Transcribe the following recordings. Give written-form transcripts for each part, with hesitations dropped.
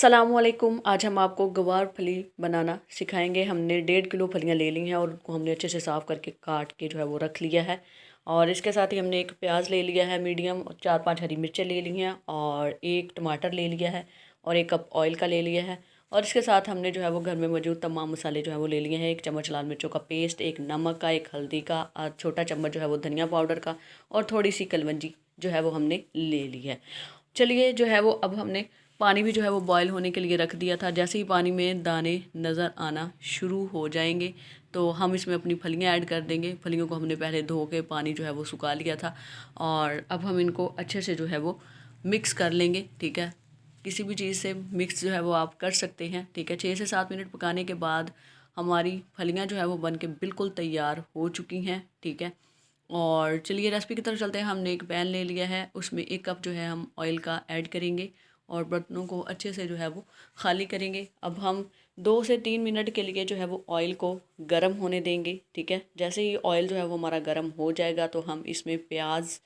अस्सलामुअलैकुम। आज हम आपको गवार फली बनाना सिखाएंगे। हमने 1.5 किलो फलियां ले ली हैं और उनको हमने अच्छे से साफ़ करके काट के जो है वो रख लिया है। और इसके साथ ही हमने एक प्याज ले लिया है मीडियम, और 4-5 हरी मिर्चें ले ली हैं, और एक टमाटर ले लिया है, और 1 कप ऑयल का ले लिया है। और इसके साथ हमने जो है वो घर में मौजूद तमाम मसाले जो है वो ले लिए हैं। 1 चम्मच लाल मिर्चों का पेस्ट, 1 नमक का, 1 हल्दी का, छोटा चम्मच जो है वो धनिया पाउडर का, और थोड़ी सी कलवंजी जो है वो हमने ले ली है। चलिए जो है वो अब हमने पानी भी जो है वो बॉयल होने के लिए रख दिया था। जैसे ही पानी में दाने नज़र आना शुरू हो जाएंगे तो हम इसमें अपनी फलियां ऐड कर देंगे। फलियों को हमने पहले धो के पानी जो है वो सुखा लिया था, और अब हम इनको अच्छे से जो है वो मिक्स कर लेंगे। ठीक है, किसी भी चीज़ से मिक्स जो है वो आप कर सकते हैं। ठीक है, 6 से 7 मिनट पकाने के बाद हमारी फलियां जो है वो बन के बिल्कुल तैयार हो चुकी हैं। ठीक है, और चलिए रेसिपी की तरफ चलते हैं। हमने एक पैन ले लिया है, उसमें 1 कप जो है हम ऑयल का ऐड करेंगे, और बर्तनों को अच्छे से जो है वो खाली करेंगे। अब हम 2 से 3 मिनट के लिए जो है वो ऑयल को गर्म होने देंगे। ठीक है, जैसे ही ऑयल जो है वो हमारा गर्म हो जाएगा तो हम इसमें प्याज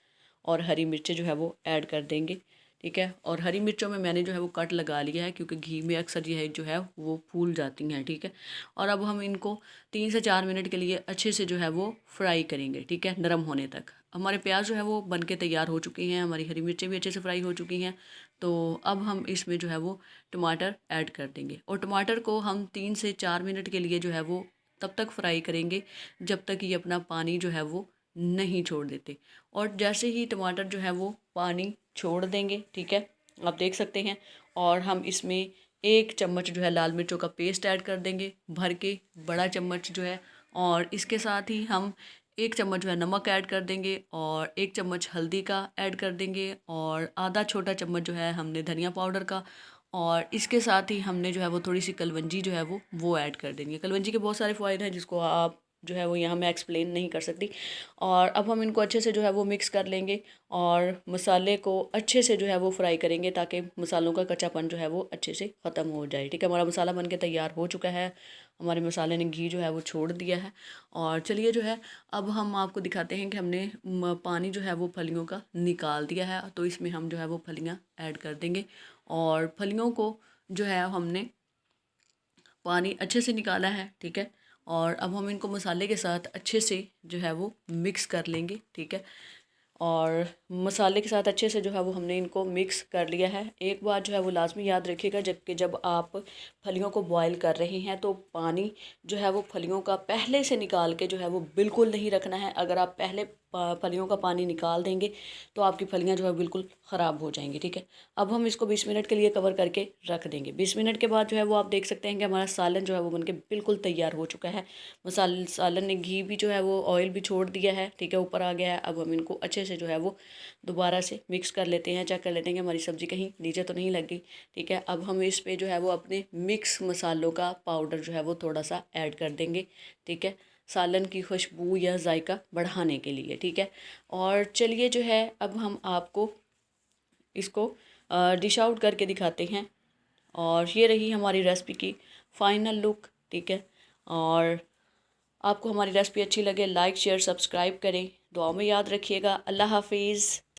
और हरी मिर्चें जो है वो ऐड कर देंगे। ठीक है, और हरी मिर्चों में मैंने जो है वो कट लगा लिया है, क्योंकि घी में अक्सर ये है जो है वो फूल जाती हैं। ठीक है, और अब हम इनको 3 से 4 मिनट के लिए अच्छे से जो है वो फ्राई करेंगे। ठीक है, नरम होने तक। हमारे प्याज जो है वो बन के तैयार हो चुकी हैं, हमारी हरी मिर्चें भी अच्छे से फ्राई हो चुकी हैं। तो अब हम इसमें जो है वो टमाटर ऐड कर देंगे, और टमाटर को हम 3 से 4 मिनट के लिए जो है वो तब तक फ्राई करेंगे जब तक ये अपना पानी जो है वो नहीं छोड़ देते। और जैसे ही टमाटर जो है वो पानी छोड़ देंगे, ठीक है, आप देख सकते हैं, और हम इसमें 1 चम्मच जो है लाल मिर्चों का पेस्ट ऐड कर देंगे भर के, बड़ा चम्मच जो है। और इसके साथ ही हम 1 चम्मच जो है नमक ऐड कर देंगे, और 1 चम्मच हल्दी का ऐड कर देंगे, और आधा छोटा चम्मच जो है हमने धनिया पाउडर का, और इसके साथ ही हमने जो है वो थोड़ी सी कलवंजी जो है वो ऐड कर देंगे। कलवंजी के बहुत सारे फ़ायदे हैं जिसको आप जो है वो यहाँ मैं एक्सप्लेन नहीं कर सकती। और अब हम इनको अच्छे से जो है वो मिक्स कर लेंगे, और मसाले को अच्छे से जो है वो फ्राई करेंगे ताकि मसालों का कच्चापन जो है वो अच्छे से ख़त्म हो जाए। ठीक है, हमारा मसाला बन के तैयार हो चुका है, हमारे मसाले ने घी जो है वो छोड़ दिया है। और चलिए जो है अब हम आपको दिखाते हैं कि हमने पानी जो है वो फलियों का निकाल दिया है। तो इसमें हम जो है वो फलियाँ ऐड कर देंगे, और फलियों को जो है हमने पानी अच्छे से निकाला है। ठीक है, और अब हम इनको मसाले के साथ अच्छे से जो है वो मिक्स कर लेंगे। ठीक है, और मसाले के साथ अच्छे से जो है वो हमने इनको मिक्स कर लिया है। एक बात जो है वो लाजमी याद रखिएगा, जबकि जब आप फलियों को बॉईल कर रहे हैं तो पानी जो है वो फलियों का पहले से निकाल के जो है वो बिल्कुल नहीं रखना है। अगर आप पहले फलियों का पानी निकाल देंगे तो आपकी फलियां जो है बिल्कुल ख़राब हो जाएंगी। ठीक है, अब हम इसको 20 मिनट के लिए कवर करके रख देंगे। 20 मिनट के बाद जो है वो आप देख सकते हैं कि हमारा सालन जो है वो बनके बिल्कुल तैयार हो चुका है। सालन ने घी भी जो है वो ऑयल भी छोड़ दिया है। ठीक है, ऊपर आ गया है। अब हम इनको अच्छे से जो है वो दोबारा से मिक्स कर लेते हैं, चेक कर लेते हैं कि हमारी सब्ज़ी कहीं नीचे तो नहीं लग गई। ठीक है, अब हम इस पे जो है वो अपने मिक्स मसालों का पाउडर जो है वो थोड़ा सा ऐड कर देंगे। ठीक है, सालन की खुशबू या जायका बढ़ाने के लिए। ठीक है, और चलिए जो है अब हम आपको इसको डिश आउट करके दिखाते हैं, और ये रही हमारी रेसिपी की फ़ाइनल लुक। ठीक है, और आपको हमारी रेसिपी अच्छी लगे लाइक शेयर सब्सक्राइब करें, दुआ में याद रखिएगा। अल्लाह हाफिज़।